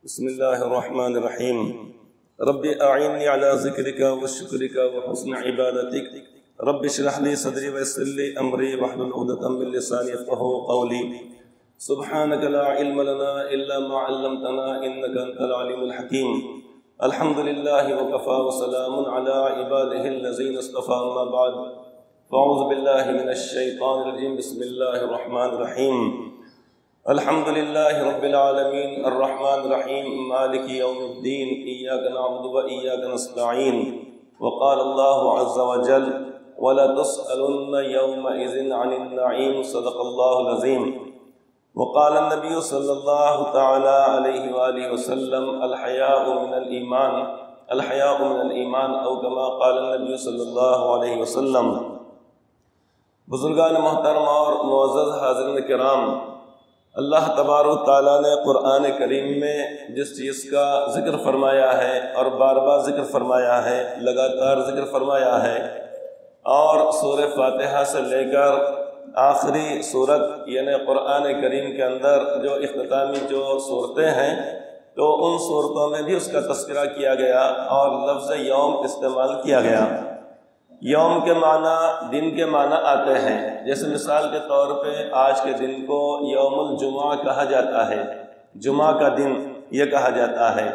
بسم الله الرحمن الرحيم. رب أعيني على ذكرك وشكرك وحسن عبادتك. رب اشرح لي صدري ويسر لي أمري واحلل عقدة من لساني يفقهوا قولي. سبحانك لا علم لنا إلا ما علمتنا إنك أنت العليم الحكيم. الحمد لله وكفى وسلام على عباده الذين اصطفى. أما بعد فأعوذ بالله من الشيطان الرجيم. بسم الله الرحمن الرحيم. الحمد لله رب العالمين الرحمن الرحيم مالك يوم الدين إياك نعبد وإياك نستعين. وقال الله عز وجل ولا تسألن يومئذ عن النعيم. صدق الله العظيم. وقال النبي صلى الله تعالى عليه وآله وسلم الحياء من الإيمان الحياء من الإيمان أو كما قال النبي صلى الله عليه وسلم. بزرگان محترم اور معزز حاضرین کرام، اللہ تبارک تعالیٰ نے قرآن کریم میں جس چیز کا ذکر فرمایا ہے اور بار بار ذکر فرمایا ہے، لگاتار ذکر فرمایا ہے، اور سورہ فاتحہ سے لے کر آخری صورت یعنی قرآن کریم کے اندر جو اختتامی جو صورتیں ہیں تو ان صورتوں میں بھی اس کا تذکرہ کیا گیا اور لفظ یوم استعمال کیا گیا۔ یوم کے معنی دن کے معنی آتے ہیں، جیسے مثال کے طور پہ آج کے دن کو یوم الجمعہ کہا جاتا ہے، جمعہ کا دن یہ کہا جاتا ہے۔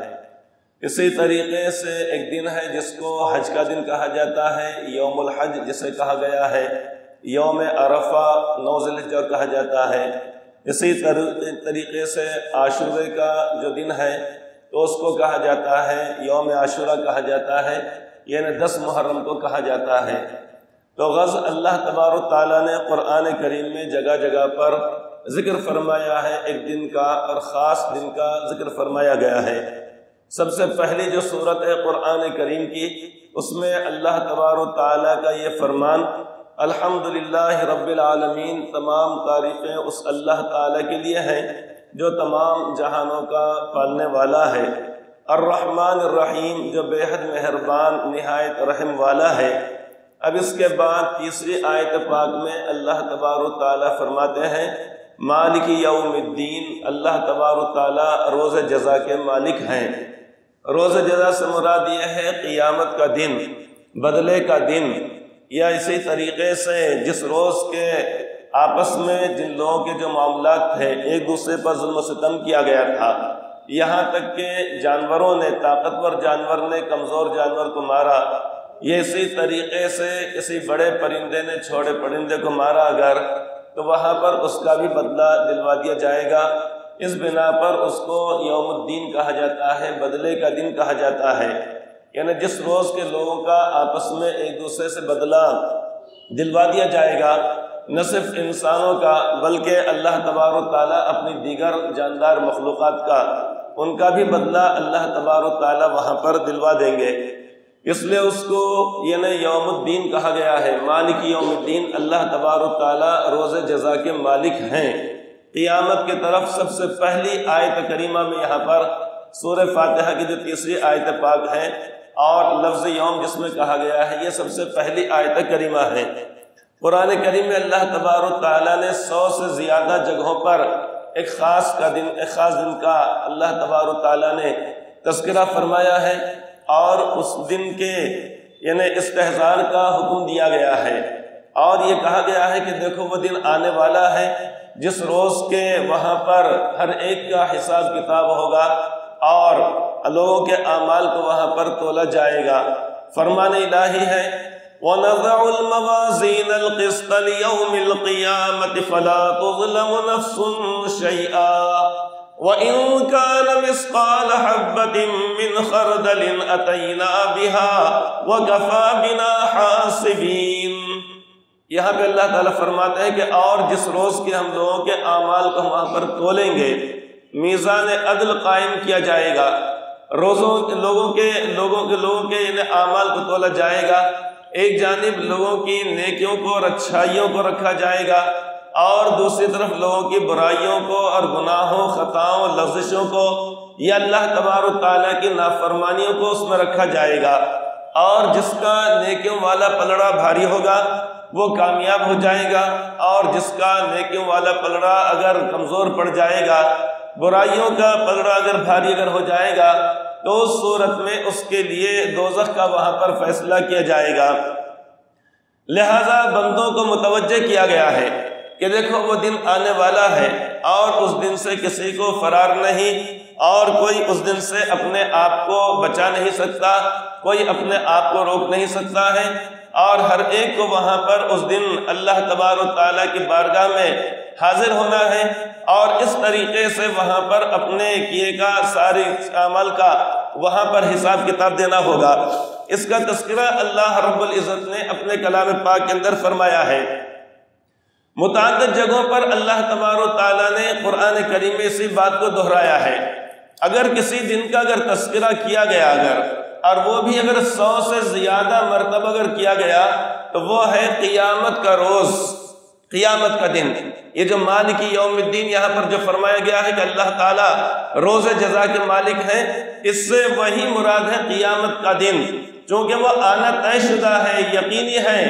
اسی طریقے سے ایک دن ہے جس کو حج کا دن کہا جاتا ہے، یوم الحج جسے کہا گیا ہے، یوم عرفہ 9 ذی الحجہ کہا جاتا ہے۔ اسی طریقے سے عاشورے کا جو دن ہے تو اس کو کہا جاتا ہے یوم عاشورہ کہا جاتا ہے، یعنی 10 محرم کو کہا جاتا ہے۔ تو غز اللہ تبارک تعالیٰ نے قرآن کریم میں جگہ جگہ پر ذکر فرمایا ہے، ایک دن کا اور خاص دن کا ذکر فرمایا گیا ہے۔ سب سے پہلی جو صورت ہے قرآن کریم کی، اس میں اللہ تبارک تعالیٰ کا یہ فرمان الحمدللہ رب العالمین، تمام تعریفیں اس اللہ تعالیٰ کے لیے ہیں جو تمام جہانوں کا پالنے والا ہے، الرحمن الرحیم جو بے حد مہربان نہایت رحم والا ہے۔ اب اس کے بعد تیسری آیت پاک میں اللہ تبارک تعالیٰ فرماتے ہیں مالک یوم الدین، اللہ تبارک تعالیٰ روز جزا کے مالک ہیں۔ روز جزا سے مراد یہ ہے قیامت کا دن، بدلے کا دن، یا اسی طریقے سے جس روز کے آپس میں جن لوگوں کے جو معاملات تھے ایک دوسرے پر ظلم و ستم کیا گیا تھا، یہاں تک کہ جانوروں نے، طاقتور جانور نے کمزور جانور کو مارا، یہ اسی طریقے سے کسی بڑے پرندے نے چھوٹے پرندے کو مارا اگر، تو وہاں پر اس کا بھی بدلہ دلوا دیا جائے گا۔ اس بنا پر اس کو یوم الدین کہا جاتا ہے، بدلے کا دن کہا جاتا ہے، یعنی جس روز کے لوگوں کا آپس میں ایک دوسرے سے بدلہ دلوا دیا جائے گا، نہ صرف انسانوں کا بلکہ اللہ تبارک تعالیٰ اپنی دیگر جاندار مخلوقات کا، ان کا بھی بدلہ اللہ تبارک تعالیٰ وہاں پر دلوا دیں گے۔ اس لیے اس کو یعنی یوم الدین کہا گیا ہے، مالک یوم الدین، اللہ تبارک تعالیٰ روز جزا کے مالک ہیں۔ قیامت کی طرف سب سے پہلی آیت کریمہ میں یہاں پر سورہ فاتحہ کی جو تیسری آیت پاک ہے اور لفظ یوم جس میں کہا گیا ہے، یہ سب سے پہلی آیت کریمہ ہے۔ قرآن کریم میں اللہ تبارک تعالیٰ نے 100 سے زیادہ جگہوں پر ایک خاص دن کا اللہ تبارک تعالیٰ نے تذکرہ فرمایا ہے اور اس دن کے یعنی استحضار کا حکم دیا گیا ہے، اور یہ کہا گیا ہے کہ دیکھو وہ دن آنے والا ہے جس روز کے وہاں پر ہر ایک کا حساب کتاب ہوگا اور لوگوں کے اعمال کو وہاں پر تولا جائے گا۔ فرمان الہی ہے وَنَضَعُ الْمَوَازِينَ الْقِسْطَ لِيَوْمِ الْقِيَامَةِ فَلَا تُظْلَمُ نَفْسٌ شَيْئًا وَإِن كَانَ مِثْقَالَ حَبَّةٍ مِّنْ خَرْدَلٍ أَتَيْنَا بِهَا وَكَفَىٰ بِنَا حَاسِبِينَ۔ یہاں پہ اللہ تعالیٰ فرماتے ہیں کہ اور جس روز کے ہم لوگوں کے اعمال کو وہاں پر تولیں گے، میزان عدل قائم کیا جائے گا، لوگوں کے اعمال کو تولا جائے گا، ایک جانب لوگوں کی نیکیوں کو اور اچھائیوں کو رکھا جائے گا اور دوسری طرف لوگوں کی برائیوں کو اور گناہوں، خطاؤں، لغزشوں کو یا اللہ تبارک تعالیٰ کی نافرمانیوں کو اس میں رکھا جائے گا، اور جس کا نیکیوں والا پلڑا بھاری ہوگا وہ کامیاب ہو جائے گا، اور جس کا نیکیوں والا پلڑا اگر کمزور پڑ جائے گا برائیوں کا پلڑا اگر بھاری اگر ہو جائے گا تو اس صورت میں اس کے لیے دوزخ کا وہاں پر فیصلہ کیا جائے گا۔ لہذا بندوں کو متوجہ کیا گیا ہے کہ دیکھو وہ دن آنے والا ہے اور اس دن سے کسی کو فرار نہیں، اور کوئی اس دن سے اپنے آپ کو بچا نہیں سکتا، کوئی اپنے آپ کو روک نہیں سکتا ہے، اور ہر ایک کو وہاں پر اس دن اللہ تبارک و تعالیٰ کی بارگاہ میں حاضر ہونا ہے، اور اس طریقے سے وہاں پر اپنے کیے کا سارے عمل کا وہاں پر حساب کتاب دینا ہوگا۔ اس کا تذکرہ اللہ رب العزت نے اپنے کلام پاک کے اندر فرمایا ہے۔ متعدد جگہوں پر اللہ تبارک و تعالیٰ نے قرآن کریم میں اسی بات کو دہرایا ہے۔ اگر کسی دن کا اگر تذکرہ کیا گیا اور وہ بھی اگر 100 سے زیادہ مرتبہ اگر کیا گیا تو وہ ہے قیامت کا روز، قیامت کا دن۔ یہ جو مالک یوم الدین یہاں پر جو فرمایا گیا ہے کہ اللہ تعالیٰ روز جزا کے مالک ہیں، اس سے وہی مراد ہے قیامت کا دن، چونکہ وہ آنا طے شدہ ہے، یقینی ہے۔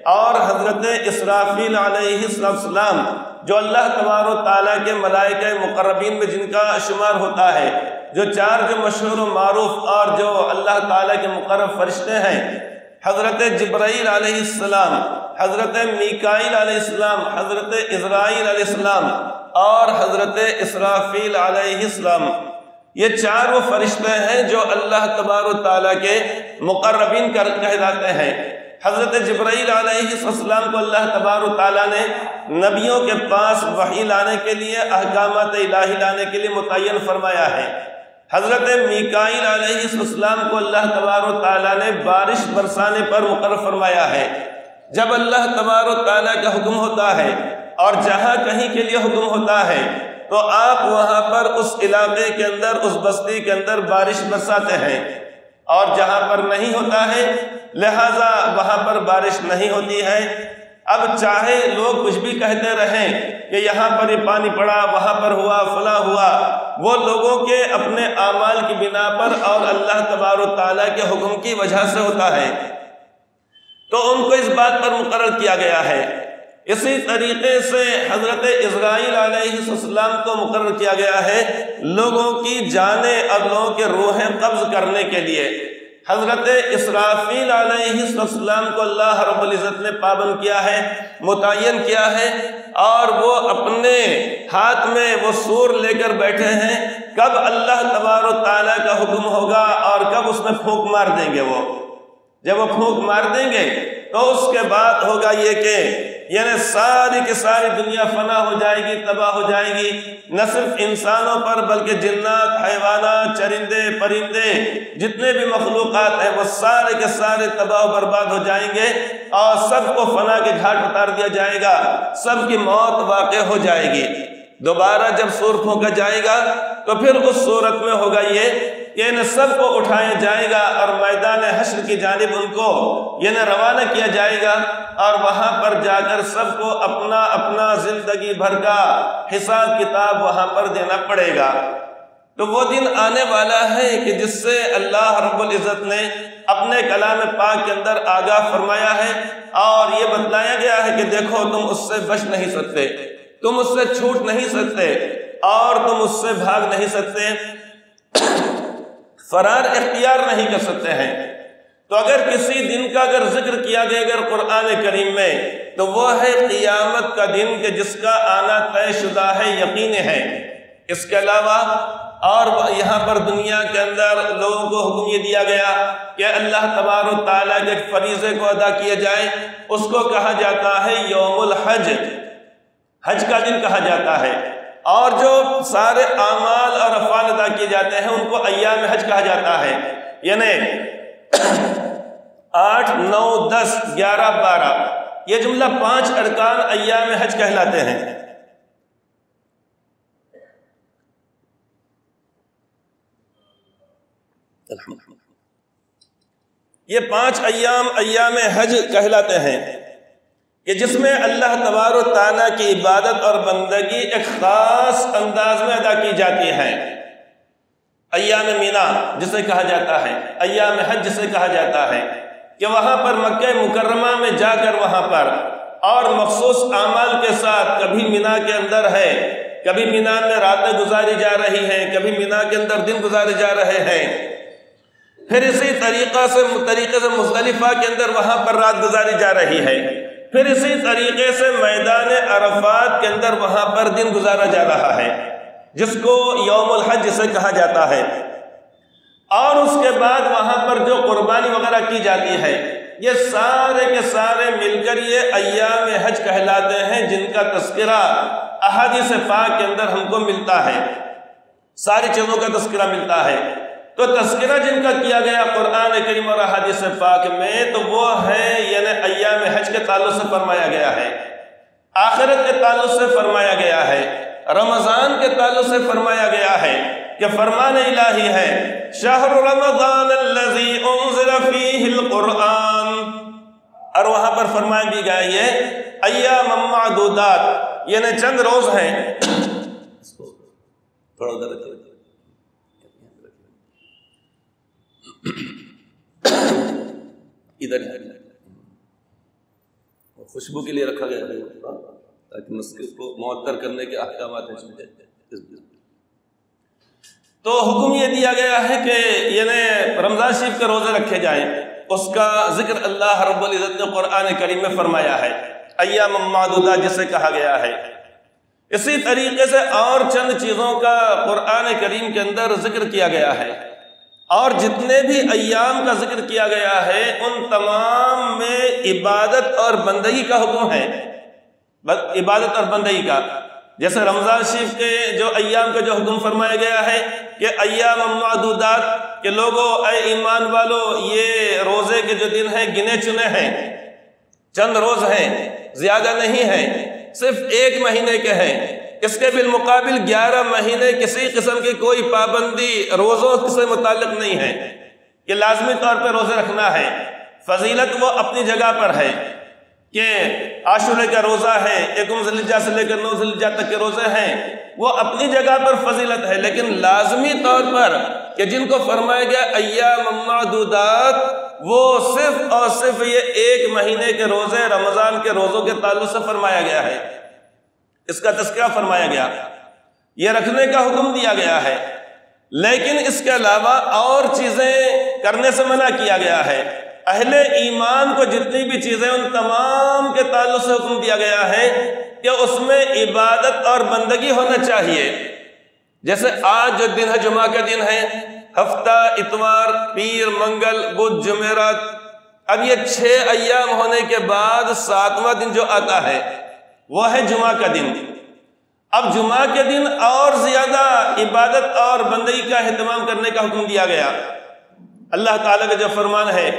اور حضرت اسرافیل علیہ السلام جو اللہ تبارک و تعالیٰ کے ملائکہ مقربین میں جن کا شمار ہوتا ہے، جو 4 جو مشہور و معروف اور جو اللہ تعالیٰ کے مقرب فرشتے ہیں، حضرت جبرائیل علیہ السلام، حضرت میکائیل علیہ السلام، حضرت عزرائیل علیہ السلام اور حضرت اسرافیل علیہ السلام، یہ 4 وہ فرشتے ہیں جو اللہ تبارک و تعالیٰ کے مقربین کہلاتے ہیں۔ حضرت جبرائیل علیہ السلام کو اللہ تبارک و تعالیٰ نے نبیوں کے پاس وحی لانے کے لیے، احکامات الہی لانے کے لیے متعین فرمایا ہے۔ حضرت میکائیل علیہ السلام کو اللہ تبارک و تعالیٰ نے بارش برسانے پر مقرر فرمایا ہے۔ جب اللہ تبارک و تعالیٰ کا حکم ہوتا ہے اور جہاں کہیں کے لیے حکم ہوتا ہے تو آپ وہاں پر اس علاقے کے اندر، اس بستی کے اندر بارش برساتے ہیں، اور جہاں پر نہیں ہوتا ہے لہٰذا وہاں پر بارش نہیں ہوتی ہے۔ اب چاہے لوگ کچھ بھی کہتے رہیں کہ یہاں پر یہ پانی پڑا، وہاں پر ہوا، فلاں ہوا، وہ لوگوں کے اپنے اعمال کی بنا پر اور اللہ تبارک و تعالیٰ کے حکم کی وجہ سے ہوتا ہے، تو ان کو اس بات پر مقرر کیا گیا ہے۔ اسی طریقے سے حضرت عزرائیل علیہ السلام کو مقرر کیا گیا ہے لوگوں کی جانیں اور لوگوں کے روحیں قبض کرنے کے لیے۔ حضرت اسرافیل علیہ السلام کو اللہ رب العزت نے پابند کیا ہے، متعین کیا ہے، اور وہ اپنے ہاتھ میں وہ سور لے کر بیٹھے ہیں، کب اللہ تبارک و تعالیٰ کا حکم ہوگا اور کب اس میں پھونک مار دیں گے۔ وہ جب وہ پھونک مار دیں گے تو اس کے بعد ہوگا یہ کہ یعنی ساری کی ساری دنیا فنا ہو جائے گی، تباہ ہو جائے گی، نہ صرف انسانوں پر بلکہ جنات، حیوانات، چرندے، پرندے، جتنے بھی مخلوقات ہیں وہ سارے کے سارے تباہ و برباد ہو جائیں گے، اور سب کو فنا کے گھاٹ اتار دیا جائے گا، سب کی موت واقع ہو جائے گی۔ دوبارہ جب سور پھونکا جائے گا تو پھر اس صورت میں ہوگا یہ کہ انہیں سب کو اٹھایا جائے گا اور میدان حشر کی جانب ان کو روانہ کیا جائے گا، اور وہاں پر جا کر سب کو اپنا اپنا زندگی بھر کا حساب کتاب وہاں پر دینا پڑے گا۔ تو وہ دن آنے والا ہے کہ جس سے اللہ رب العزت نے اپنے کلام پاک کے اندر آگاہ فرمایا ہے، اور یہ بتلایا گیا ہے کہ دیکھو تم اس سے بچ نہیں سکتے، تم اس سے چھوٹ نہیں سکتے، اور تم اس سے بھاگ نہیں سکتے، فرار اختیار نہیں کر سکتے ہیں۔ تو اگر کسی دن کا اگر ذکر کیا گیا اگر قرآن کریم میں تو وہ ہے قیامت کا دن کہ جس کا آنا طے شدہ ہے، یقین ہے۔ اس کے علاوہ اور یہاں پر دنیا کے اندر لوگوں کو حکم یہ دیا گیا کہ اللہ تبارک و تعالیٰ کے فریضے کو ادا کیا جائے، اس کو کہا جاتا ہے یوم الحج، حج کا دن کہا جاتا ہے، اور جو سارے اعمال اور افعال ادا کیے جاتے ہیں ان کو ایام حج کہا جاتا ہے، یعنی 8، 9، 10، 11، 12 یہ جملہ 5 ارکان ایام حج کہلاتے ہیں۔ یہ 5 ایام حج کہلاتے ہیں کہ جس میں اللہ تبارک و تعالیٰ کی عبادت اور بندگی ایک خاص انداز میں ادا کی جاتی ہے۔ ایام مینا جسے کہا جاتا ہے، ایام حج جسے کہا جاتا ہے، کہ وہاں پر مکہ مکرمہ میں جا کر وہاں پر اور مخصوص اعمال کے ساتھ، کبھی مینا کے اندر ہے، کبھی مینا میں راتیں گزاری جا رہی ہیں، کبھی مینا کے اندر دن گزارے جا رہے ہیں، پھر اسی طریقے سے مزدلفہ کے اندر وہاں پر رات گزاری جا رہی ہے، پھر اسی طریقے سے میدان عرفات کے اندر وہاں پر دن گزارا جا رہا ہے، جس کو یوم الحج سے کہا جاتا ہے۔ اور اس کے بعد وہاں پر جو قربانی وغیرہ کی جاتی ہے، یہ سارے کے سارے مل کر یہ ایام حج کہلاتے ہیں، جن کا تذکرہ احادیث پاک کے اندر ہم کو ملتا ہے، ساری چیزوں کا تذکرہ ملتا ہے۔ تو تذکرہ جن کا کیا گیا قرآن کریم اور احادیث پاک میں، تو وہ ہے یعنی ایام حج کے تعلق سے فرمایا گیا ہے، آخرت کے تعلق سے فرمایا گیا ہے، رمضان کے تعلق سے فرمایا گیا ہے کہ فرمان الہی ہے شہر رمضان الذی انزل فیہ القرآن، اور وہاں پر فرمایا بھی گیا یہ ایام معدودات، یعنی چند روز ہیں۔ تھوڑا ادھر رکھیں، ادھر خوشبو کے لیے رکھا گیا ہے تاکہ مسجد کو معطر کرنے کے احکامات ہیں۔ تو حکم یہ دیا گیا ہے کہ یعنی رمضان شریف کے روزے رکھے جائیں، اس کا ذکر اللہ رب العزت نے قرآن کریم میں فرمایا ہے، ایام معدودات جسے کہا گیا ہے۔ اسی طریقے سے اور چند چیزوں کا قرآن کریم کے اندر ذکر کیا گیا ہے، اور جتنے بھی ایام کا ذکر کیا گیا ہے ان تمام میں عبادت اور بندگی کا حکم ہے، عبادت اور بندگی کا۔ جیسے رمضان شریف کے جو ایام کا جو حکم فرمایا گیا ہے کہ ایام معدودات، کہ لوگوں اے ایمان والو یہ روزے کے جو دن ہیں گنے چنے ہیں، چند روز ہیں، زیادہ نہیں ہیں، صرف 1 مہینے کے ہیں، اس کے بالمقابل 11 مہینے کسی قسم کی کوئی پابندی روزوں سے متعلق نہیں ہے کہ لازمی طور پہ روزے رکھنا ہے۔ فضیلت وہ اپنی جگہ پر ہے کہ عاشورے کا روزہ ہے، 1 ذی الحجہ سے لے کر 9 ذی الحجہ تک کے روزے ہیں، وہ اپنی جگہ پر فضیلت ہے، لیکن لازمی طور پر کہ جن کو فرمایا گیا ایام معدودات، وہ صرف اور صرف یہ 1 مہینے کے روزے رمضان کے روزوں کے تعلق سے فرمایا گیا ہے، اس کا تذکرہ فرمایا گیا، یہ رکھنے کا حکم دیا گیا ہے۔ لیکن اس کے علاوہ اور چیزیں کرنے سے منع کیا گیا ہے۔ اہل ایمان کو جتنی بھی چیزیں ان تمام کے تعلق سے حکم دیا گیا ہے کہ اس میں عبادت اور بندگی ہونا چاہیے۔ جیسے آج جو دن ہے جمعہ کا دن ہے، ہفتہ اتوار پیر منگل بدھ جمعرات، اب یہ 6 ایام ہونے کے بعد 7واں دن جو آتا ہے وہ ہے جمعہ کا دن۔ اب جمعہ کے دن اور زیادہ عبادت اور بندگی کا اہتمام کرنے کا حکم دیا گیا۔ اللہ تعالیٰ کا جو فرمان ہے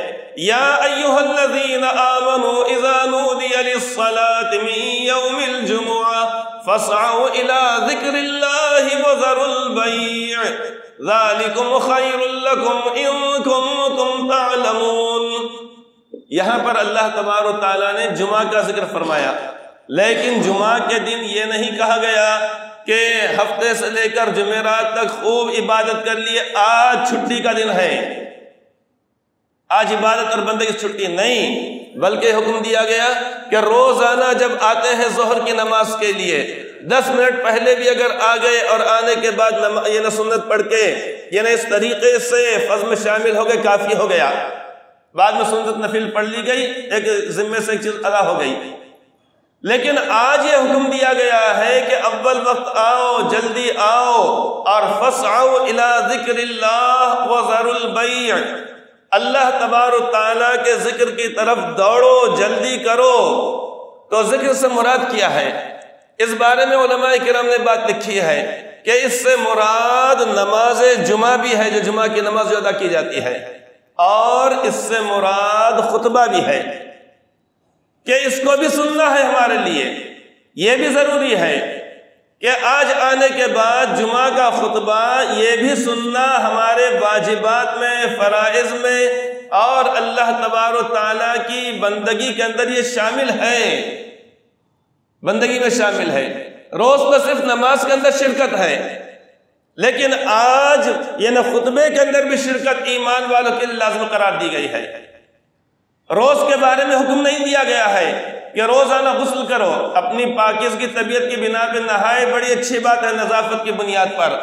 یا ایھا الذین آمنوا اذا نودی للصلاۃ من یوم الجمعہ فاسعوا الی ذکر اللہ وذروا البیع ذالکم خیر لکم ان کنتم تعلمون۔ یہاں پر اللہ تبارک و تعالیٰ نے جمعہ کا ذکر فرمایا، لیکن جمعہ کے دن یہ نہیں کہا گیا کہ ہفتے سے لے کر جمعرات تک خوب عبادت کر لیے، آج چھٹی کا دن ہے، آج عبادت اور بندگی کی چھٹی نہیں، بلکہ حکم دیا گیا کہ روزانہ جب آتے ہیں ظہر کی نماز کے لیے 10 منٹ پہلے بھی اگر آ گئے اور آنے کے بعد یہ سنت پڑھ کے یعنی اس طریقے سے فضل میں شامل ہو گئے، کافی ہو گیا، بعد میں سنت نفل پڑھ لی گئی، ایک ذمے سے ایک چیز ادا ہو گئی۔ لیکن آج یہ حکم دیا گیا ہے کہ اول وقت آؤ، جلدی آؤ، اور فاسعوا الی ذکر اللہ وذروا البیع، اللہ تبارک تعالیٰ کے ذکر کی طرف دوڑو، جلدی کرو۔ تو ذکر سے مراد کیا ہے؟ اس بارے میں علماء کرام نے بات لکھی ہے کہ اس سے مراد نماز جمعہ بھی ہے، جو جمعہ کی نماز ادا کی جاتی ہے، اور اس سے مراد خطبہ بھی ہے کہ اس کو بھی سننا ہے ہمارے لیے۔ یہ بھی ضروری ہے کہ آج آنے کے بعد جمعہ کا خطبہ یہ بھی سننا ہمارے واجبات میں، فرائض میں، اور اللہ تبارک تعالیٰ کی بندگی کے اندر یہ شامل ہے، بندگی میں شامل ہے۔ روز تو صرف نماز کے اندر شرکت ہے، لیکن آج یعنی خطبے کے اندر بھی شرکت ایمان والوں کے لیے لازم قرار دی گئی ہے۔ روز کے بارے میں حکم نہیں دیا گیا ہے کہ روزانہ غسل کرو، اپنی پاکیزگی طبیعت کی بنا پہ نہائے، بڑی اچھی بات ہے نظافت کی بنیاد پر،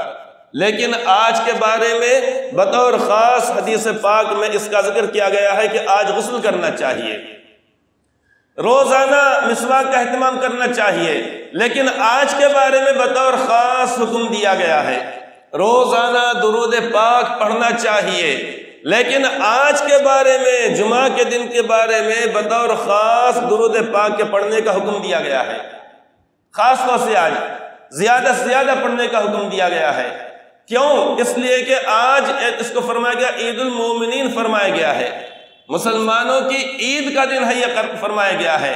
لیکن آج کے بارے میں بطور خاص حدیث پاک میں اس کا ذکر کیا گیا ہے کہ آج غسل کرنا چاہیے، روزانہ مسواک کا اہتمام کرنا چاہیے، لیکن آج کے بارے میں بطور خاص حکم دیا گیا ہے روزانہ درود پاک پڑھنا چاہیے، لیکن آج کے بارے میں جمعہ کے دن کے بارے میں بطور خاص درود پاک کے پڑھنے کا حکم دیا گیا ہے، خاص طور سے آج زیادہ سے زیادہ پڑھنے کا حکم دیا گیا ہے۔ کیوں؟ اس لیے کہ آج اس کو فرمایا گیا عید المومنین فرمایا گیا ہے، مسلمانوں کی عید کا دن ہے یہ فرمایا گیا ہے۔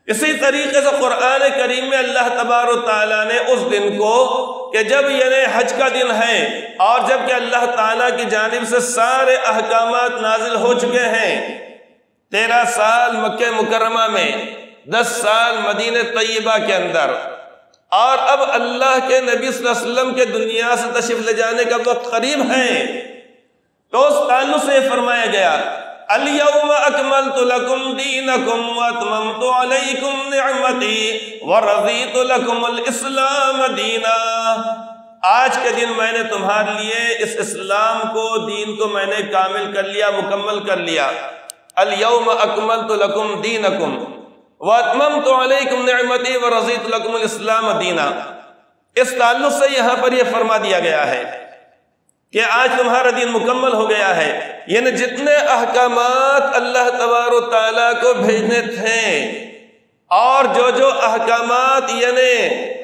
اسی طریقے سے قرآن کریم میں اللہ تبارک و تعالیٰ نے اس دن کو کہ جب یعنی حج کا دن ہے اور جب کہ اللہ تعالیٰ کی جانب سے سارے احکامات نازل ہو چکے ہیں، 13 سال مکہ مکرمہ میں، 10 سال مدینہ طیبہ کے اندر، اور اب اللہ کے نبی صلی اللہ علیہ وسلم کے دنیا سے تشریف لے جانے کا وقت قریب ہے، تو اس تعلق سے فرمایا گیا اليوم اکملت لکم دینکم واتممت علیکم نعمتی ورضیت لکم الاسلام دینا، آج کے دن میں نے تمہارے لیے اس اسلام کو، دین کو میں نے کامل کر لیا، مکمل کر لیا۔ اليوم اکملت لکم دینکم واتممت علیکم نعمتی ورضیت لکم الاسلام دینا، اس تعلق سے یہاں پر یہ فرما دیا گیا ہے کہ آج تمہارا دین مکمل ہو گیا ہے، یعنی جتنے احکامات اللہ تبارک و تعالیٰ کو بھیجنے تھے اور جو احکامات یعنی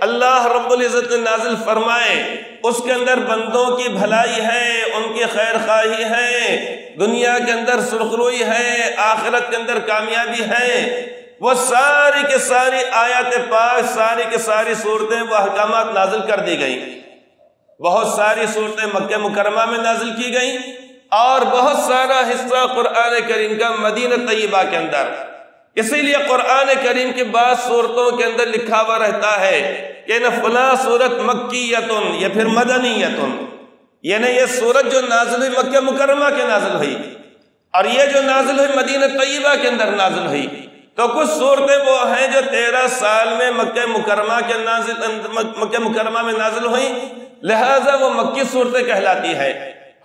اللہ رب العزت نے نازل فرمائے اس کے اندر بندوں کی بھلائی ہے، ان کی خیر خواہی ہے، دنیا کے اندر سرخروئی ہے، آخرت کے اندر کامیابی ہے، وہ ساری کے ساری آیات پاک، ساری کے ساری صورتیں وہ احکامات نازل کر دی گئیں، بہت ساری صورتیں مکہ مکرمہ میں نازل کی گئیں اور بہت سارا حصہ قرآن کریم کا مدینہ طیبہ کے اندر۔ اسی لیے قرآن کریم کی بعض صورتوں کے اندر لکھا ہوا رہتا ہے کہ نہ فلاں صورت مکیتن یا پھر مدنیتن، یعنی یہ صورت جو نازل ہوئی مکہ مکرمہ کے نازل ہوئی اور یہ جو نازل ہوئی مدینہ طیبہ کے اندر نازل ہوئی، تو کچھ صورتیں وہ ہیں جو 13 سال میں مکہ مکرمہ میں نازل ہوئیں، لہٰذا وہ مکی صورتیں کہلاتی ہے،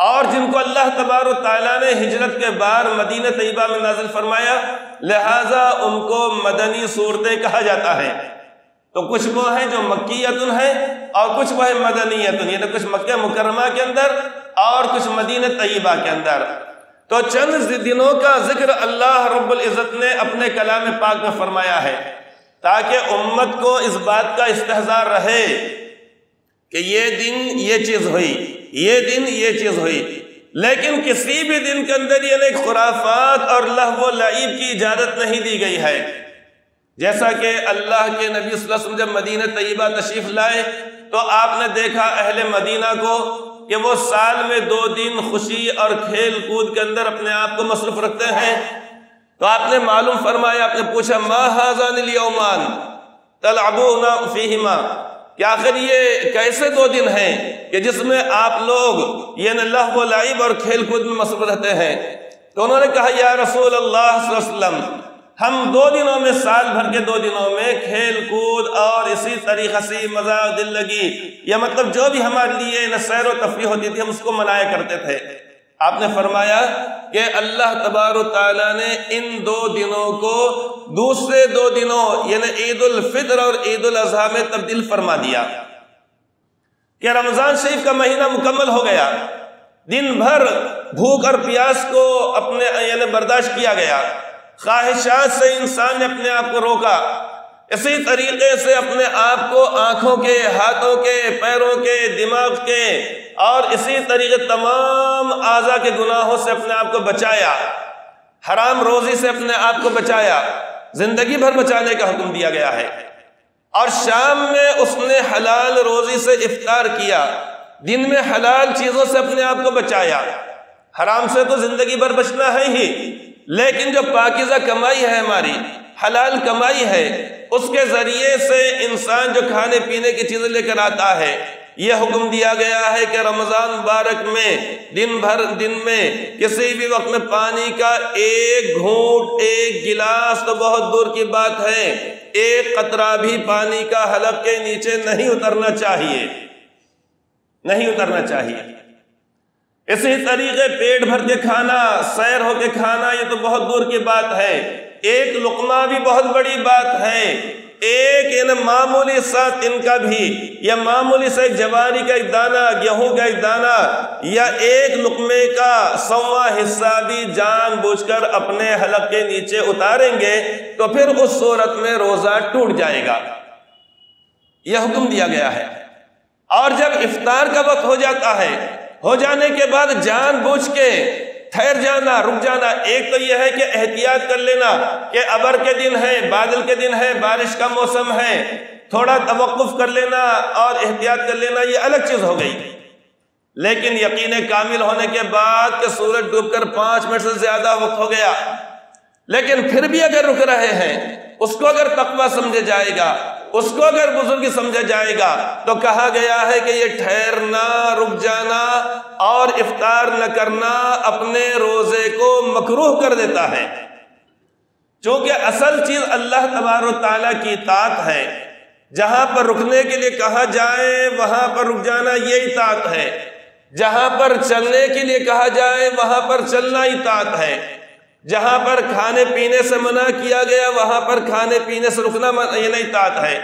اور جن کو اللہ تبارک و تعالیٰ نے ہجرت کے بعد مدینہ طیبہ میں نازل فرمایا، لہٰذا ان کو مدنی صورتیں کہا جاتا ہے۔ تو کچھ وہ ہیں جو مکیتن ہیں اور کچھ وہ ہے مدنیتن، یعنی کچھ مکہ مکرمہ کے اندر اور کچھ مدینہ طیبہ کے اندر۔ تو چند دنوں کا ذکر اللہ رب العزت نے اپنے کلام پاک میں فرمایا ہے تاکہ امت کو اس بات کا استحضار رہے کہ یہ دن یہ چیز ہوئی، یہ دن یہ چیز ہوئی، لیکن کسی بھی دن کے اندر یہ خرافات اور لہو و لعب کی اجازت نہیں دی گئی ہے۔ جیسا کہ اللہ کے نبی صلی اللہ علیہ وسلم جب مدینہ طیبہ تشریف لائے تو آپ نے دیکھا اہل مدینہ کو کہ وہ سال میں 2 دن خوشی اور کھیل کود کے اندر اپنے آپ کو مصروف رکھتے ہیں، تو آپ نے معلوم فرمایا، آپ نے پوچھا ما ھذان الیومان تلعبون فیہما، کہ آخر یہ کیسے 2 دن ہیں کہ جس میں آپ لوگ یہ لہو و لعب اور کھیل کود میں مصروف رہتے ہیں؟ تو انہوں نے کہا یا رسول اللہ صلی اللہ علیہ وسلم، ہم 2 دنوں میں، سال بھر کے 2 دنوں میں کھیل کود اور اسی طریقے سے مزاح دل لگی یا مطلب جو بھی ہمارے لیے سیر و تفریح ہوتی تھی ہم اس کو منایا کرتے تھے۔ آپ نے فرمایا کہ اللہ تبارک و تعالیٰ نے ان 2 دنوں کو دوسرے 2 دنوں یعنی عید الفطر اور عید الاضحیٰ میں تبدیل فرما دیا کہ رمضان شریف کا مہینہ مکمل ہو گیا، دن بھر بھوک اور پیاس کو اپنے یعنی برداشت کیا گیا، خواہشات سے انسان نے اپنے آپ کو روکا، اسی طریقے سے اپنے آپ کو آنکھوں کے، ہاتھوں کے، پیروں کے، دماغ کے اور اسی طریقے تمام اعضاء کے گناہوں سے اپنے آپ کو بچایا، حرام روزی سے اپنے آپ کو بچایا، زندگی بھر بچانے کا حکم دیا گیا ہے۔ اور شام میں اس نے حلال روزی سے افطار کیا، دن میں حلال چیزوں سے اپنے آپ کو بچایا، حرام سے تو زندگی بھر بچنا ہے ہی، لیکن جو پاکیزہ کمائی ہے ہماری، حلال کمائی ہے، اس کے ذریعے سے انسان جو کھانے پینے کی چیزیں لے کر آتا ہے یہ حکم دیا گیا ہے کہ رمضان مبارک میں دن میں کسی بھی وقت میں پانی کا ایک گھونٹ ایک گلاس تو بہت دور کی بات ہے، ایک قطرہ بھی پانی کا حلق کے نیچے نہیں اترنا چاہیے، نہیں اترنا چاہیے۔ اسی طریقے پیٹ بھر کے کھانا، سیر ہو کے کھانا، یہ تو بہت دور کی بات ہے، ایک لقمہ بھی بہت بڑی بات ہے، ایک معمولی سا تن کا بھی یا معمولی سا ایک جواری کا ایک دانہ، گیہوں کا ایک دانہ یا ایک لقمے کا 100واں حصہ بھی جان بوجھ کر اپنے حلق کے نیچے اتاریں گے تو پھر اس صورت میں روزہ ٹوٹ جائے گا، یہ حکم دیا گیا ہے۔ اور جب افطار کا وقت ہو جاتا ہے، ہو جانے کے بعد جان بوجھ کے ٹھہر جانا، رک جانا۔ ایک تو یہ ہے کہ احتیاط کر لینا کہ ابر کے دن ہے، بادل کے دن ہے، بارش کا موسم ہے، تھوڑا توقف کر لینا اور احتیاط کر لینا، یہ الگ چیز ہو گئی۔ لیکن یقین کامل ہونے کے بعد کہ سورج ڈوب کر 5 منٹ سے زیادہ وقت ہو گیا، لیکن پھر بھی اگر رک رہے ہیں، اس کو اگر تقویٰ سمجھا جائے گا، اس کو اگر بزرگی سمجھا جائے گا، تو کہا گیا ہے کہ یہ ٹھہرنا، رک جانا اور افطار نہ کرنا اپنے روزے کو مکروہ کر دیتا ہے۔ چونکہ اصل چیز اللہ تبارک و تعالیٰ کی اطاعت ہے، جہاں پر رکنے کے لیے کہا جائے وہاں پر رک جانا یہ اطاعت ہے، جہاں پر چلنے کے لیے کہا جائے وہاں پر چلنا اطاعت ہے، جہاں پر کھانے پینے سے منع کیا گیا وہاں پر کھانے پینے سے رکنا یہ اطاعت ہے،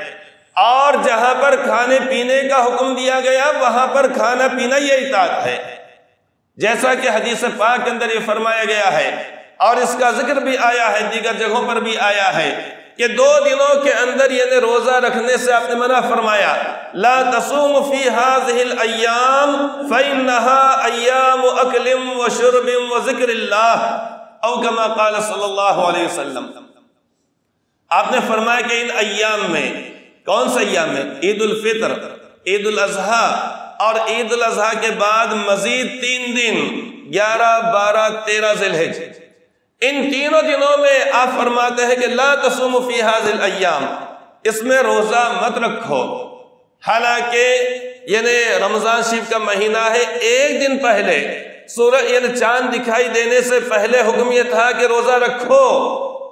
اور جہاں پر کھانے پینے کا حکم دیا گیا وہاں پر کھانا پینا یہ اطاعت ہے۔ جیسا کہ حدیث پاک کے اندر یہ فرمایا گیا ہے اور اس کا ذکر بھی آیا ہے، دیگر جگہوں پر بھی آیا ہے کہ 2 دنوں کے اندر یعنی روزہ رکھنے سے آپ نے منع فرمایا، لا تصوم فی هذه الايام فانها ایام اکل وشرب وذکر اللہ، او کما قال صلی اللہ علیہ وسلم۔ آپ نے فرمایا کہ ان ایام میں، کون سے ایام میں؟ عید الفطر، عید الاضحیٰ اور عید الاضحیٰ کے بعد مزید 3 دن 11، 12، 13 ذی الحجہ، ان تینوں دنوں میں آپ فرماتے ہیں کہ لا تصوم فی هذه الايام، اس میں روزہ مت رکھو۔ حالانکہ یعنی رمضان شریف کا مہینہ ہے، ایک دن پہلے سورج یعنی چاند دکھائی دینے سے پہلے حکم یہ تھا کہ روزہ رکھو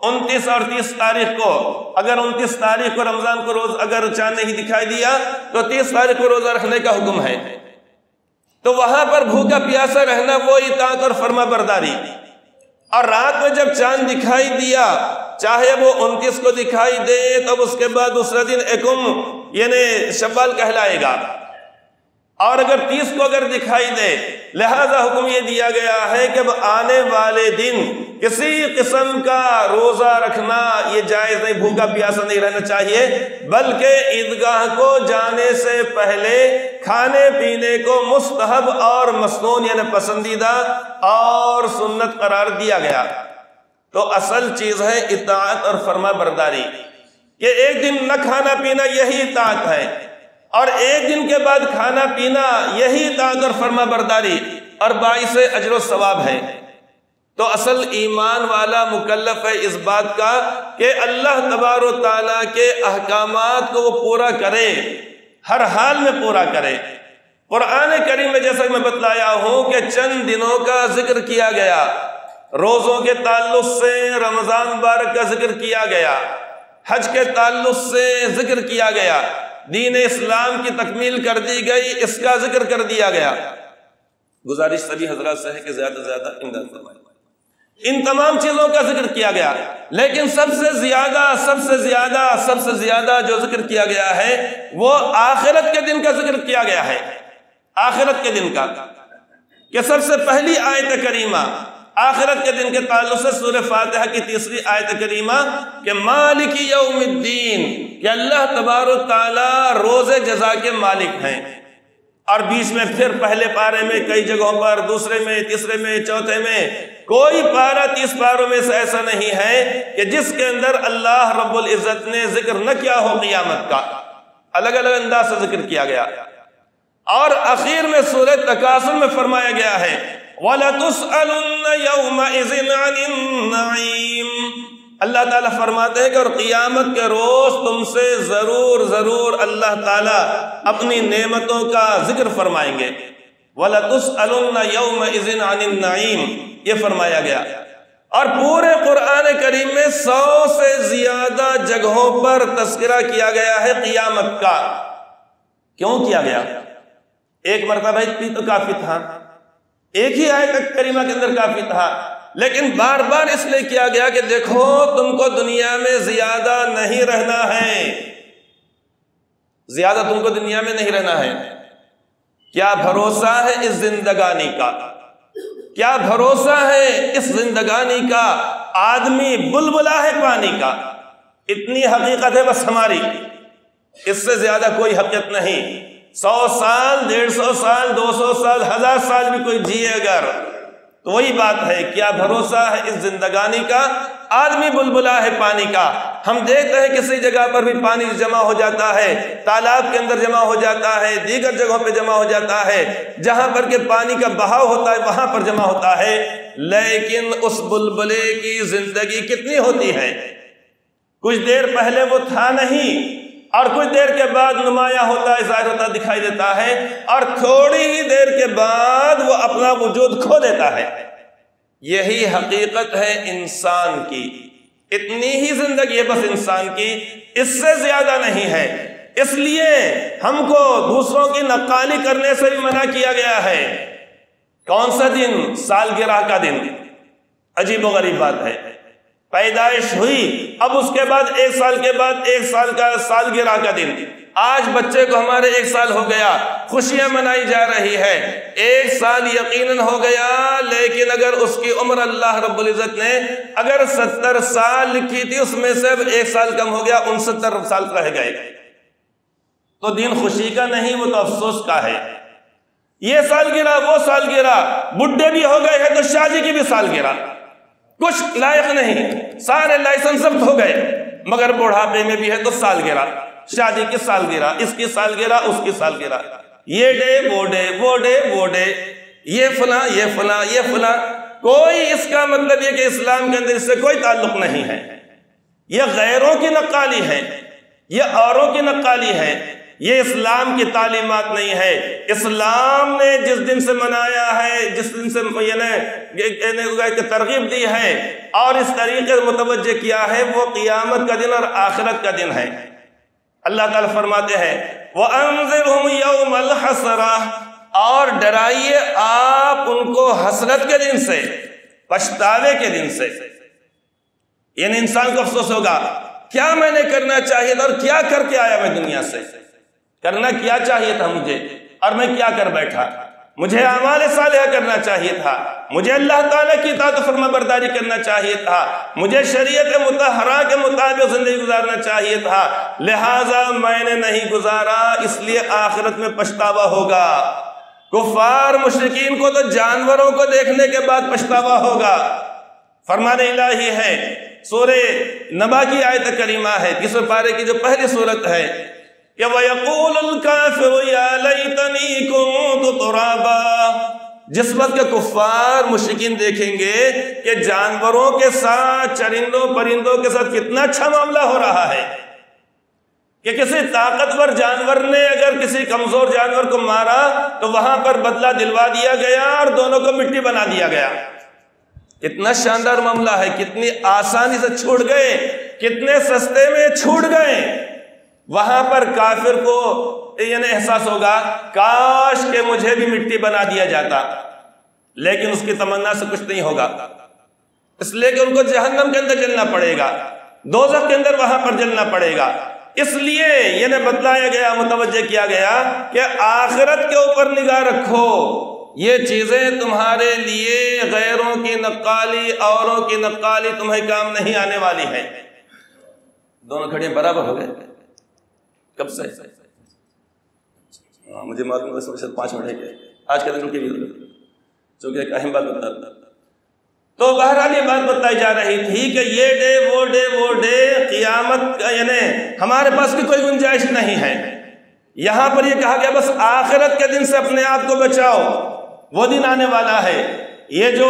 29 اور 30 تاریخ کو۔ اگر 29 تاریخ کو رمضان کو روز اگر چاند نہیں دکھائی دیا تو 30 تاریخ کو روزہ رکھنے کا حکم ہے، تو وہاں پر بھوکا پیاسا رہنا وہ اطاعت اور فرما برداری۔ اور رات میں جب چاند دکھائی دیا، چاہے وہ 29 کو دکھائی دے تب اس کے بعد دوسرا دن ایکم یعنی شوال کہلائے گا، اور اگر 30 کو اگر دکھائی دے، لہذا حکم یہ دیا گیا ہے کہ آنے والے دن کسی قسم کا روزہ رکھنا یہ جائز نہیں، بھوکا پیاسا نہیں رہنا چاہیے، بلکہ عیدگاہ کو جانے سے پہلے کھانے پینے کو مستحب اور مسنون یعنی پسندیدہ اور سنت قرار دیا گیا۔ تو اصل چیز ہے اطاعت اور فرما برداری، کہ ایک دن نہ کھانا پینا یہی اطاعت ہے، اور ایک دن کے بعد کھانا پینا یہی اطاعت اور فرما برداری اور باعث اجر و ثواب ہے۔ تو اصل ایمان والا مکلف ہے اس بات کا کہ اللہ تبارک و تعالیٰ کے احکامات کو وہ پورا کرے، ہر حال میں پورا کرے۔ قرآن کریم میں جیسا کہ میں بتلایا ہوں کہ چند دنوں کا ذکر کیا گیا، روزوں کے تعلق سے رمضان مبارک کا ذکر کیا گیا، حج کے تعلق سے ذکر کیا گیا، دین اسلام کی تکمیل کر دی گئی، اس کا ذکر کر دیا گیا۔ گزارش سبھی حضرات سے ہے کہ زیادہ سے زیادہ امداد فرمائیں۔ ان تمام چیزوں کا ذکر کیا گیا، لیکن سب سے زیادہ جو ذکر کیا گیا ہے وہ آخرت کے دن کا ذکر کیا گیا ہے۔ آخرت کے دن کا کہ سب سے پہلی آیت کریمہ آخرت کے دن کے تعلق سے سورہ فاتحہ کی 3ری آیت کریمہ کہ مالک یوم الدین، کہ اللہ تبارک تعالیٰ روز جزا کے مالک ہیں۔ اور بیچ میں پھر پہلے پارے میں کئی جگہوں پر، دوسرے میں، تیسرے میں، چوتھے میں، کوئی پارہ 30 پاروں میں سے ایسا نہیں ہے کہ جس کے اندر اللہ رب العزت نے ذکر نہ کیا ہو قیامت کا، الگ الگ انداز سے ذکر کیا گیا۔ اور اخیر میں سورہ تکاثر میں فرمایا گیا ہے وَلَتُسْأَلُنَّ يَوْمَئِذٍ عَنِ النَّعِيمِ، اللہ تعالیٰ فرماتے ہیں کہ اور قیامت کے روز تم سے ضرور ضرور اللہ تعالیٰ اپنی نعمتوں کا ذکر فرمائیں گے. وَلَتُسْأَلُنَّ يَوْمَئِذٍ عَنِ النَّعِيمِ یہ فرمایا گیا. اور پورے قرآن کریم میں 100 سے زیادہ جگہوں پر تذکرہ کیا گیا ہے قیامت کا. کیوں کیا گیا؟ ایک مرتبہ بھی تو کافی تھا، ایک ہی آیت کریمہ کے اندر کافی تھا، لیکن بار بار اس لیے کیا گیا کہ دیکھو تم کو دنیا میں زیادہ نہیں رہنا ہے، زیادہ تم کو دنیا میں نہیں رہنا ہے. کیا بھروسہ ہے اس زندگانی کا، کیا بھروسہ ہے اس زندگانی کا؟ آدمی بلبلا ہے پانی کا، اتنی حقیقت ہے بس ہماری، اس سے زیادہ کوئی حقیقت نہیں. 100 سال 150 سال 200 سال 1000 سال بھی کوئی جیے اگر تو وہی بات ہے. کیا بھروسہ ہے اس زندگانی کا؟ آدمی بلبلا ہے پانی کا. ہم دیکھتے ہیں کسی جگہ پر بھی پانی جمع ہو جاتا ہے، تالاب کے اندر جمع ہو جاتا ہے، دیگر جگہوں پہ جمع ہو جاتا ہے، جہاں پر کہ پانی کا بہاؤ ہوتا ہے وہاں پر جمع ہوتا ہے. لیکن اس بلبلے کی زندگی کتنی ہوتی ہے؟ کچھ دیر پہلے وہ تھا نہیں اور کچھ دیر کے بعد نمایاں ہوتا ہے، ظاہر ہوتا دکھائی دیتا ہے، اور تھوڑی ہی دیر کے بعد وہ اپنا وجود کھو دیتا ہے. یہی حقیقت ہے انسان کی، اتنی ہی زندگی ہے بس انسان کی، اس سے زیادہ نہیں ہے. اس لیے ہم کو دوسروں کی نقالی کرنے سے بھی منع کیا گیا ہے. کون سا دن؟ سالگرہ کا دن. عجیب و غریب بات ہے، پیدائش ہوئی، اب اس کے بعد 1 سال کے بعد 1 سال کا سالگرہ کا دن. آج بچے کو ہمارے 1 سال ہو گیا، خوشیاں منائی جا رہی ہے. 1 سال یقیناً ہو گیا، لیکن اگر اس کی عمر اللہ رب العزت نے اگر 70 سال لکھی تھی، اس میں سے 1 سال کم ہو گیا، 69 سال رہ گئے. تو دن خوشی کا نہیں، وہ تو افسوس کا ہے. یہ سالگرہ وہ سالگرہ، بڈھے بھی ہو گئے ہیں تو شادی کی بھی سالگرہ، کچھ لائق نہیں، سارے لائسنس سب ہو گئے، مگر بڑھاپے میں بھی ہے تو سالگرہ، شادی کی سالگرہ، اس کی سالگرہ، اس کی سالگرہ، یہ ڈے وہ ڈے، وہ ڈے وہ ڈے، یہ فلاں یہ فلاں یہ فلاں. کوئی اس کا مطلب یہ کہ اسلام کے اندر اس سے کوئی تعلق نہیں ہے. یہ غیروں کی نقالی ہے، یہ اوروں کی نقالی ہے، یہ اسلام کی تعلیمات نہیں ہے. اسلام نے جس دن سے منایا ہے، جس دن سے ترغیب دی ہے اور اس طریقے سے متوجہ کیا ہے، وہ قیامت کا دن اور آخرت کا دن ہے. اللہ تعالیٰ فرماتے ہیں وَأَنذِرْهُمْ يَوْمَ الْحَسْرَةِ، اور ڈرائیے آپ ان کو حسرت کے دن سے، پچھتاوے کے دن سے. یعنی انسان کو افسوس ہوگا، کیا میں نے کرنا چاہیے تھا اور کیا کر کے آیا میں دنیا سے؟ کرنا کیا چاہیے تھا مجھے اور میں کیا کر بیٹھا؟ مجھے اعمال صالحہ کرنا چاہیے تھا، مجھے اللہ تعالیٰ کی اطاعت و فرما برداری کرنا چاہیے تھا، مجھے شریعت مطہرہ کے مطابق زندگی گزارنا چاہیے تھا، لہٰذا میں نے نہیں گزارا، اس لیے آخرت میں پچھتاوا ہوگا. کفار مشرکین کو تو جانوروں کو دیکھنے کے بعد پچھتاوا ہوگا. فرمان الہی ہے، سورہ نبا کی آیت کریمہ ہے، 30 پارے کی جو پہلی سورت ہے کہ وَيَقُولُ الْكَافِرُ يَا لَيْتَنِي كُنْتُ تُرَابًا. جس وقت کے کفار مشرکین دیکھیں گے کہ جانوروں کے ساتھ، چرندوں پرندوں کے ساتھ کتنا اچھا معاملہ ہو رہا ہے، کہ کسی طاقتور جانور نے اگر کسی کمزور جانور کو مارا تو وہاں پر بدلہ دلوا دیا گیا اور دونوں کو مٹی بنا دیا گیا. کتنا شاندار معاملہ ہے، کتنی آسانی سے چھوڑ گئے، کتنے سستے میں چھوڑ گئے. وہاں پر کافر کو یعنی احساس ہوگا کاش کہ مجھے بھی مٹی بنا دیا جاتا، لیکن اس کی تمنا سے کچھ نہیں ہوگا، اس لیے کہ ان کو جہنم کے اندر جلنا پڑے گا، دوزخ کے اندر وہاں پر جلنا پڑے گا. اس لیے یہ بتلایا گیا، متوجہ کیا گیا کہ آخرت کے اوپر نگاہ رکھو. یہ چیزیں تمہارے لیے غیروں کی نقالی، اوروں کی نقالی تمہیں کام نہیں آنے والی ہے. دونوں کھڑیاں برابر ہو گئے کب سے؟ مجھے معلوم ہے شاید 5 منٹ ہے کہ آج کا دن رکی بھی چونکہ ایک اہم بات بتا رہا. تو بہرحال یہ بات بتائی جا رہی تھی کہ یہ ڈے وہ ڈے وہ ڈے، قیامت کا یعنی ہمارے پاس کی کوئی گنجائش نہیں ہے. یہاں پر یہ کہا گیا بس آخرت کے دن سے اپنے آپ کو بچاؤ، وہ دن آنے والا ہے. یہ جو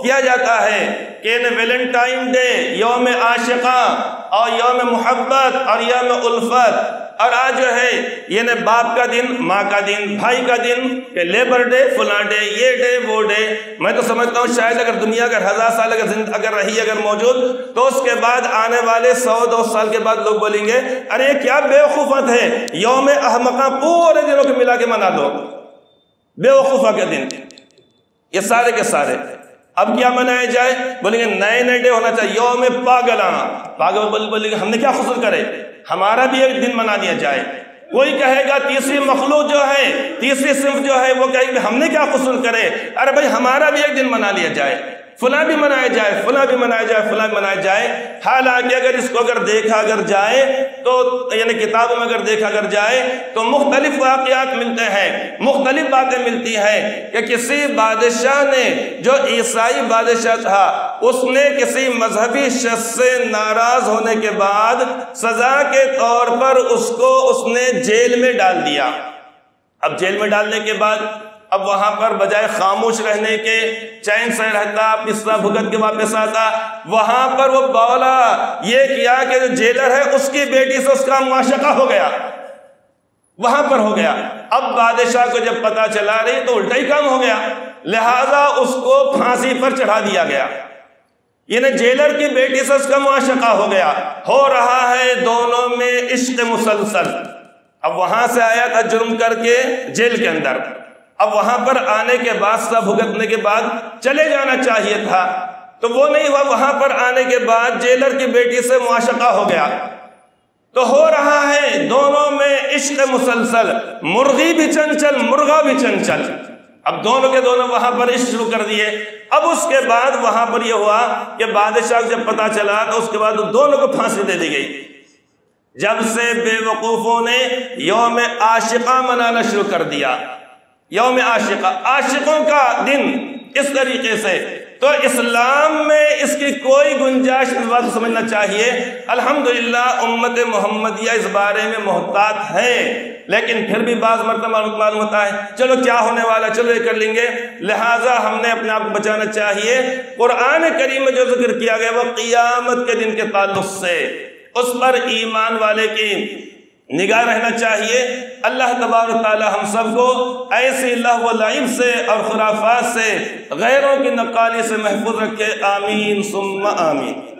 کیا جاتا ہے کہ ویلنٹائن ڈے، یوم عاشقاں اور یوم محبت اور یوم الفت، اور آج جو ہے یہ باپ کا دن، ماں کا دن، بھائی کا دن، کہ لیبر ڈے، فلاں ڈے، یہ ڈے وہ ڈے۔ میں تو سمجھتا ہوں شاید اگر دنیا اگر 1000 سال اگر رہی اگر موجود تو اس کے بعد آنے والے 100-200 سال کے بعد لوگ بولیں گے ارے کیا بے وقوفت ہے، یوم احمقاں پورے دنوں کو ملا کے منا دو، بے وقوفہ کے دن یہ سارے کے سارے۔ اب کیا منائے جائے؟ بولیں گے نئے ڈے ہونا چاہیے، یوم پاگلاں، پاگل بولیں گے ہم نے کیا قصور کرے، ہمارا بھی ایک دن منا دیا جائے۔ کوئی کہے گا تیسری مخلوق جو ہے، تیسری صنف جو ہے وہ کہے گا ہم نے کیا قصور کرے، ارے بھائی ہمارا بھی ایک دن منا لیا جائے، فلاں بھی منایا جائے، فلاں بھی منایا جائے، فلاں بھی منایا جائے۔ حالانکہ اگر اس کو اگر دیکھا اگر جائے تو یعنی کتابوں میں اگر دیکھا اگر جائے تو مختلف واقعات ملتے ہیں، مختلف باتیں ملتی ہیں کہ کسی بادشاہ نے جو عیسائی بادشاہ تھا اس نے کسی مذہبی شخص سے ناراض ہونے کے بعد سزا کے طور پر اس نے جیل میں ڈال دیا۔ اب جیل میں ڈالنے کے بعد اب وہاں پر بجائے خاموش رہنے کے، چین سے رہتا، پسا بھگت کے واپس آتا، وہاں پر وہ بولا یہ کیا کہ جو جیلر ہے اس کی بیٹی سے اس کا معاشقہ ہو گیا، وہاں پر ہو گیا۔ اب بادشاہ کو جب پتا چلا رہی تو الٹا ہی کام ہو گیا، لہٰذا اس کو پھانسی پر چڑھا دیا گیا، یعنی جیلر کی بیٹی سے اس کا معاشقہ ہو گیا، ہو رہا ہے دونوں میں عشق مسلسل۔ اب وہاں سے آیا تھا جرم کر کے جیل کے اندر، اب وہاں پر آنے کے بعد سزا بھگتنے کے بعد چلے جانا چاہیے تھا تو وہ نہیں ہوا، وہاں پر آنے کے بعد جیلر کی بیٹی سے معاشقہ ہو گیا، تو ہو رہا ہے دونوں میں عشق مسلسل، مرغی بھی چنچل مرغا بھی چنچل۔ اب دونوں کے دونوں وہاں پر عشق شروع کر دیے۔ اب اس کے بعد وہاں پر یہ ہوا کہ بادشاہ جب پتا چلا تو اس کے بعد دونوں کو پھانسی دے دی گئی۔ جب سے بے وقوفوں نے یوم عاشقاں منانا شروع کر دیا، یوم عاشقاں، عاشقوں کا دن اس طریقے سے، تو اسلام میں اس کی کوئی گنجائش، اس بات کو سمجھنا چاہیے۔ الحمدللہ امت محمدیہ اس بارے میں محتاط ہے، لیکن پھر بھی بعض مرتبہ معلوم ہوتا ہے چلو کیا ہونے والا، چلو یہ کر لیں گے، لہٰذا ہم نے اپنے آپ کو بچانا چاہیے۔ قرآن کریم میں جو ذکر کیا گیا وہ قیامت کے دن کے تعلق سے، اس پر ایمان والے کی نگاہ رہنا چاہیے۔ اللہ تبارک و تعالی ہم سب کو ایسی لہو و لعب سے اور خرافات سے، غیروں کی نقالی سے محفوظ رکھے، آمین ثم آمین۔